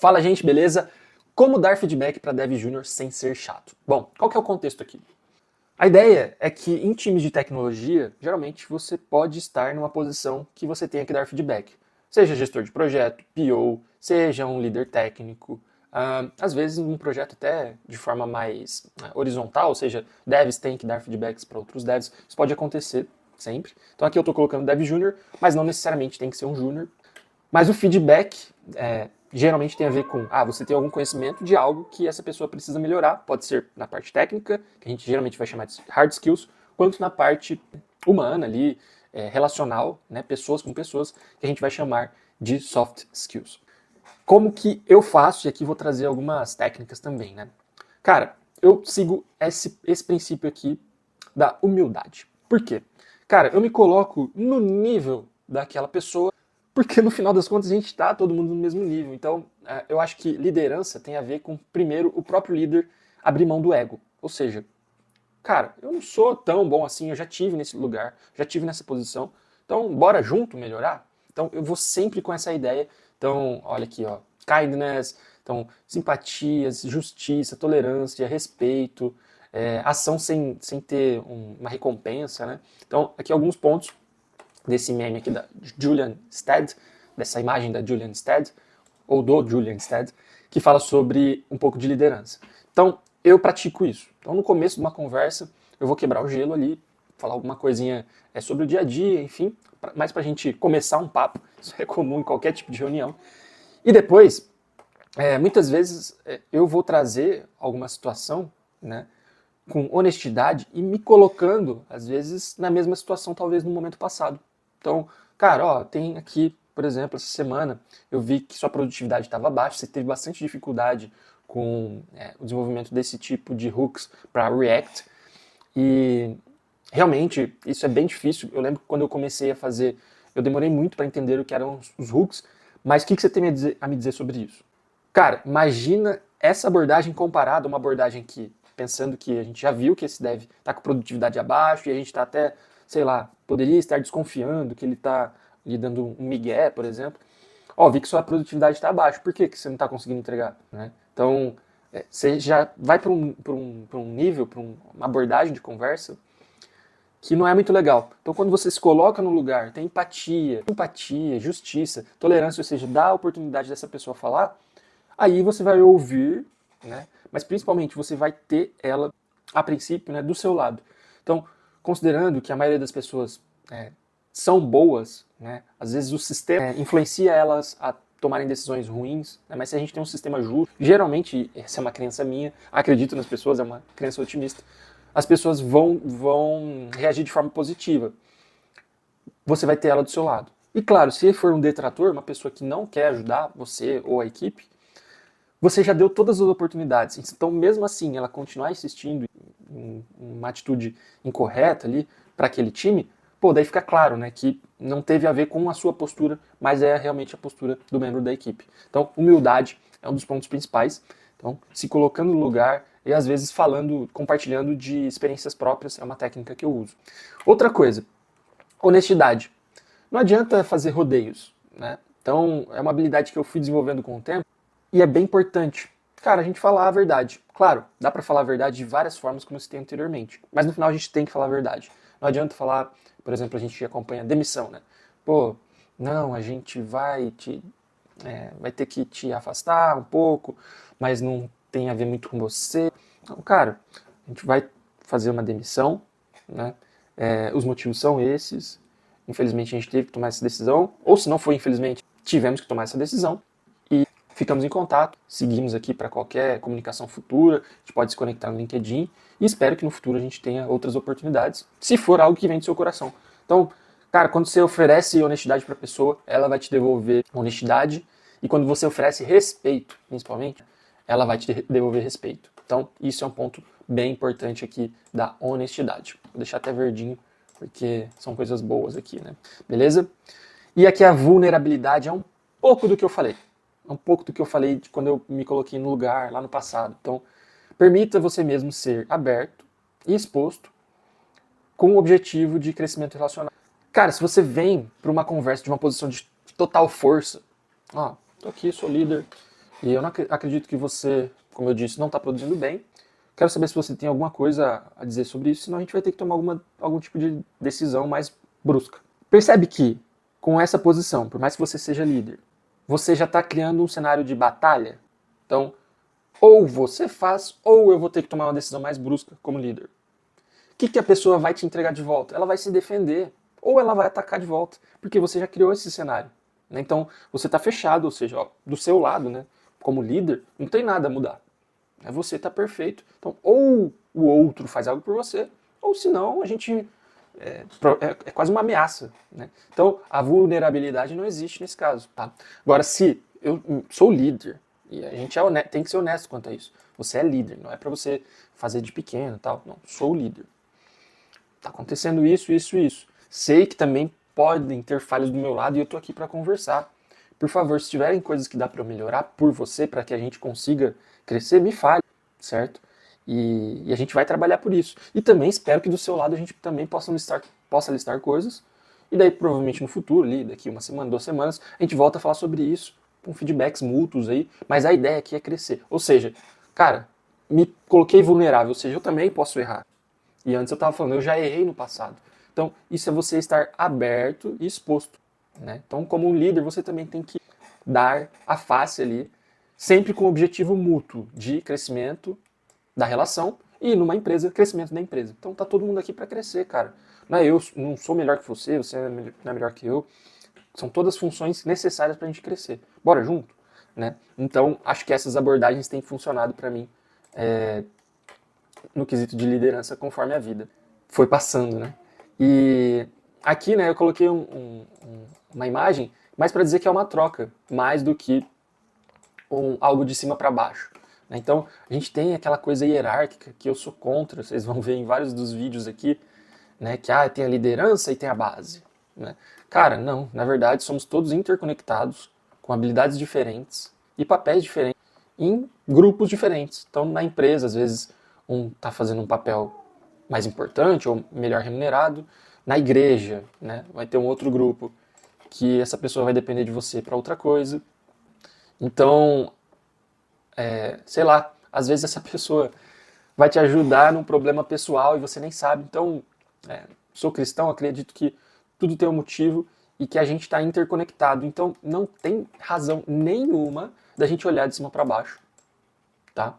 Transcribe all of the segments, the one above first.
Fala, gente, beleza? Como dar feedback para Dev Júnior sem ser chato? Bom, qual que é o contexto aqui? A ideia é que em times de tecnologia, geralmente você pode estar numa posição que você tenha que dar feedback. Seja gestor de projeto, PO, seja um líder técnico, às vezes um projeto até de forma mais horizontal, ou seja, devs têm que dar feedbacks para outros devs. Isso pode acontecer sempre. Então aqui eu estou colocando Dev Júnior, mas não necessariamente tem que ser um Júnior. Mas o feedback geralmente tem a ver com, você tem algum conhecimento de algo que essa pessoa precisa melhorar, pode ser na parte técnica, que a gente geralmente vai chamar de hard skills, quanto na parte humana ali, relacional, né, pessoas com pessoas, que a gente vai chamar de soft skills. Como que eu faço, e aqui vou trazer algumas técnicas também, né? Cara, eu sigo esse princípio aqui da humildade. Por quê? Cara, eu me coloco no nível daquela pessoa, porque no final das contas a gente está todo mundo no mesmo nível. Então, eu acho que liderança tem a ver com, primeiro, o próprio líder abrir mão do ego. Ou seja, cara, eu não sou tão bom assim, eu já tive nesse lugar, já tive nessa posição, então bora junto melhorar? Então eu vou sempre com essa ideia. Então, olha aqui, ó, kindness, então simpatias, justiça, tolerância, respeito, ação sem ter uma recompensa, né? Então, aqui alguns pontos desse meme aqui da Julian Stead, dessa imagem da Julian Stead, ou do Julian Stead, que fala sobre um pouco de liderança. Então, eu pratico isso. Então, no começo de uma conversa, eu vou quebrar o gelo ali, falar alguma coisinha sobre o dia a dia, enfim, mais pra gente começar um papo, isso é comum em qualquer tipo de reunião. E depois, muitas vezes, eu vou trazer alguma situação, né, com honestidade e me colocando, às vezes, na mesma situação, talvez no momento passado. Então, cara, ó, tem aqui, por exemplo, essa semana, eu vi que sua produtividade estava baixa, você teve bastante dificuldade com o desenvolvimento desse tipo de hooks para React, e realmente isso é bem difícil. Eu lembro que quando eu comecei a fazer, eu demorei muito para entender o que eram os hooks, mas o que você tem a me dizer sobre isso? Cara, imagina essa abordagem comparada a uma abordagem que, pensando que a gente já viu que esse dev está com produtividade abaixo e a gente está até, sei lá, poderia estar desconfiando que ele está lhe dando um migué, por exemplo. Ó, vi que sua produtividade está abaixo, por que você não está conseguindo entregar? Né? Então, você já vai para um nível, para uma abordagem de conversa que não é muito legal. Então, quando você se coloca no lugar, tem empatia, justiça, tolerância, ou seja, dá a oportunidade dessa pessoa falar, aí você vai ouvir, né? Mas principalmente você vai ter ela, a princípio, né, do seu lado. Então, considerando que a maioria das pessoas são boas, né, às vezes o sistema influencia elas a tomarem decisões ruins, né, mas se a gente tem um sistema justo, geralmente, essa é uma crença minha, acredito nas pessoas, é uma crença otimista, as pessoas vão reagir de forma positiva. Você vai ter ela do seu lado. E claro, se for um detrator, uma pessoa que não quer ajudar você ou a equipe, você já deu todas as oportunidades. Então, mesmo assim, ela continuar insistindo em uma atitude incorreta ali para aquele time, daí fica claro, né, que não teve a ver com a sua postura, mas é realmente a postura do membro da equipe. Então, humildade é um dos pontos principais. Então, se colocando no lugar e às vezes falando, compartilhando de experiências próprias é uma técnica que eu uso. Outra coisa, honestidade. Não adianta fazer rodeios, né? Então, é uma habilidade que eu fui desenvolvendo com o tempo e é bem importante. Cara, a gente falar a verdade. Claro, dá pra falar a verdade de várias formas, como eu citei anteriormente. Mas no final a gente tem que falar a verdade. Não adianta falar, por exemplo, a gente acompanha demissão, né? Não, a gente vai ter que te afastar um pouco, mas não tem a ver muito com você. Não, cara, a gente vai fazer uma demissão, né? Os motivos são esses. Infelizmente a gente teve que tomar essa decisão, ou se não foi infelizmente, tivemos que tomar essa decisão. E ficamos em contato, seguimos aqui para qualquer comunicação futura, a gente pode se conectar no LinkedIn e espero que no futuro a gente tenha outras oportunidades, se for algo que vem do seu coração. Então, cara, quando você oferece honestidade para a pessoa, ela vai te devolver honestidade, e quando você oferece respeito, principalmente, ela vai te devolver respeito. Então, isso é um ponto bem importante aqui da honestidade. Vou deixar até verdinho, porque são coisas boas aqui, né? Beleza? E aqui a vulnerabilidade é um pouco do que eu falei. É um pouco do que eu falei de quando eu me coloquei no lugar lá no passado. Então, permita você mesmo ser aberto e exposto com o objetivo de crescimento relacional. Cara, se você vem para uma conversa de uma posição de total força, tô aqui, sou líder, E eu não acredito que você, como eu disse, não está produzindo bem. Quero saber se você tem alguma coisa a dizer sobre isso, senão a gente vai ter que tomar algum tipo de decisão mais brusca. Percebe que, com essa posição, por mais que você seja líder, você já está criando um cenário de batalha. Então, ou você faz, ou eu vou ter que tomar uma decisão mais brusca como líder. O que a pessoa vai te entregar de volta? Ela vai se defender, ou ela vai atacar de volta, porque você já criou esse cenário. Então, você está fechado, ou seja, ó, do seu lado, né, como líder, não tem nada a mudar. Você está perfeito. Então, ou o outro faz algo por você, ou senão a gente é quase uma ameaça. Né? Então, a vulnerabilidade não existe nesse caso. Tá? Agora, se eu sou líder, e a gente tem que ser honesto quanto a isso. Você é líder, não é para você fazer de pequeno, tal. Não, sou líder. Tá acontecendo isso, isso, isso. Sei que também podem ter falhas do meu lado e eu tô aqui para conversar. Por favor, se tiverem coisas que dá para eu melhorar por você, para que a gente consiga crescer, me fale, certo? E a gente vai trabalhar por isso. E também espero que do seu lado a gente também possa listar coisas. E daí, provavelmente no futuro, ali, daqui uma semana, 2 semanas, a gente volta a falar sobre isso, com feedbacks mútuos aí. Mas a ideia aqui é crescer. Ou seja, cara, me coloquei vulnerável, ou seja, eu também posso errar. E antes eu estava falando, eu já errei no passado. Então, isso é você estar aberto e exposto. Né? Então, como um líder, você também tem que dar a face ali, sempre com o objetivo mútuo de crescimento da relação e numa empresa, crescimento da empresa. Então, tá todo mundo aqui para crescer, cara. Não é eu não sou melhor que você não é melhor que eu. São todas funções necessárias para a gente crescer. Bora junto? Né? Então, acho que essas abordagens têm funcionado para mim no quesito de liderança conforme a vida foi passando, né? E aqui, né, eu coloquei uma imagem, mais para dizer que é uma troca, mais do que algo de cima para baixo. Né? Então, a gente tem aquela coisa hierárquica que eu sou contra, vocês vão ver em vários dos vídeos aqui, né, que tem a liderança e tem a base. Né? Cara, não, na verdade somos todos interconectados, com habilidades diferentes e papéis diferentes, em grupos diferentes. Então, na empresa, às vezes, um está fazendo um papel mais importante ou melhor remunerado. Na igreja, né, vai ter um outro grupo que essa pessoa vai depender de você para outra coisa. Então, sei lá, às vezes essa pessoa vai te ajudar num problema pessoal e você nem sabe. Então, sou cristão, acredito que tudo tem um motivo e que a gente está interconectado. Então, não tem razão nenhuma da gente olhar de cima para baixo. Tá?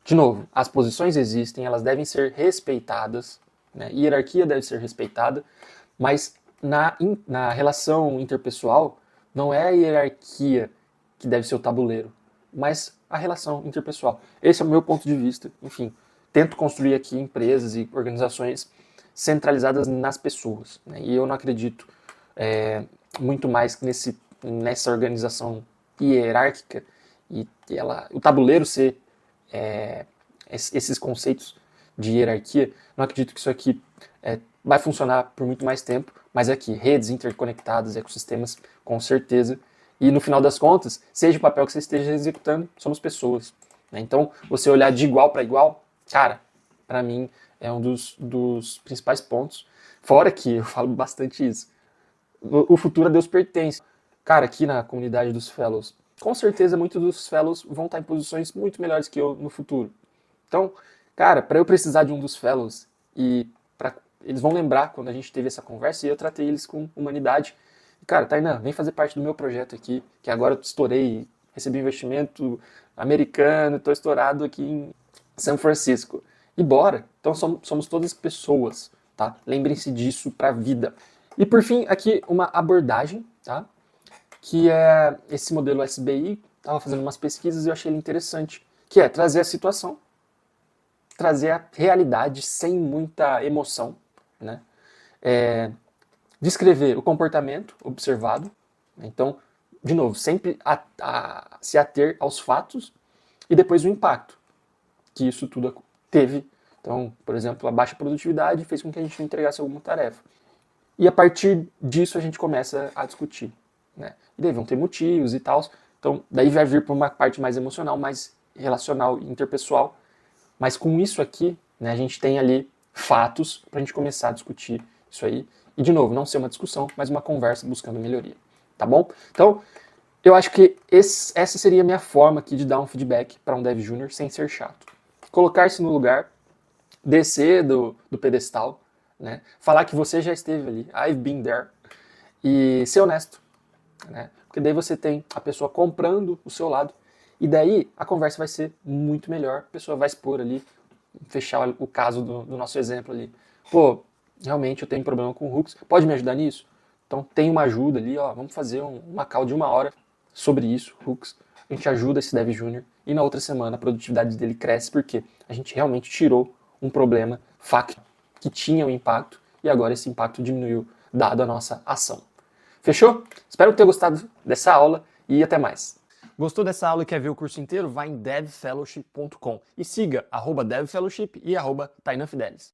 De novo, as posições existem, elas devem ser respeitadas, né? Hierarquia deve ser respeitada, mas na relação interpessoal, não é a hierarquia que deve ser o tabuleiro, mas a relação interpessoal. Esse é o meu ponto de vista. Enfim, tento construir aqui empresas e organizações centralizadas nas pessoas. Né? E eu não acredito muito mais nessa organização hierárquica e o tabuleiro ser esses conceitos de hierarquia. Não acredito que isso aqui vai funcionar por muito mais tempo, mas aqui, redes interconectadas, ecossistemas, com certeza. E no final das contas, seja o papel que você esteja executando, somos pessoas. Né? Então, você olhar de igual para igual, cara, para mim é um dos principais pontos. Fora que eu falo bastante isso. O futuro a Deus pertence. Cara, aqui na comunidade dos fellows, com certeza muitos dos fellows vão estar em posições muito melhores que eu no futuro. Então, cara, para eu precisar de um dos fellows eles vão lembrar quando a gente teve essa conversa e eu tratei eles com humanidade. E, cara, Tainan, vem fazer parte do meu projeto aqui, que agora eu estourei, recebi investimento americano, estou estourado aqui em São Francisco. E bora! Então somos todas pessoas, tá? Lembrem-se disso para a vida. E por fim, aqui uma abordagem, tá? Que é esse modelo SBI, estava fazendo umas pesquisas e eu achei ele interessante, que é trazer a situação, trazer a realidade sem muita emoção, né? Descrever o comportamento observado, então, de novo, sempre se ater aos fatos e depois o impacto que isso tudo teve. Então, por exemplo, a baixa produtividade fez com que a gente não entregasse alguma tarefa. E a partir disso a gente começa a discutir. Né? E daí vão ter motivos e tal. Então, daí vai vir para uma parte mais emocional, mais relacional, interpessoal. Mas com isso aqui, né, a gente tem ali fatos para a gente começar a discutir isso aí. E, de novo, não ser uma discussão, mas uma conversa buscando melhoria. Tá bom? Então, Eu acho que essa seria a minha forma aqui de dar um feedback para um Dev Júnior sem ser chato. Colocar-se no lugar, descer do pedestal, né? Falar que você já esteve ali, I've been there, e ser honesto, né? Porque daí você tem a pessoa comprando o seu lado, e daí a conversa vai ser muito melhor, a pessoa vai expor ali, fechar o caso do nosso exemplo ali. Pô, realmente eu tenho problema com hooks, pode me ajudar nisso? Então tem uma ajuda ali, ó, vamos fazer uma call de 1 hora sobre isso, hooks. A gente ajuda esse Dev Júnior e na outra semana a produtividade dele cresce porque a gente realmente tirou um problema facto que tinha um impacto e agora esse impacto diminuiu dado a nossa ação. Fechou? Espero ter gostado dessa aula e até mais. Gostou dessa aula e quer ver o curso inteiro? Vai em devfellowship.com e siga @devfellowship e @tainafidelis.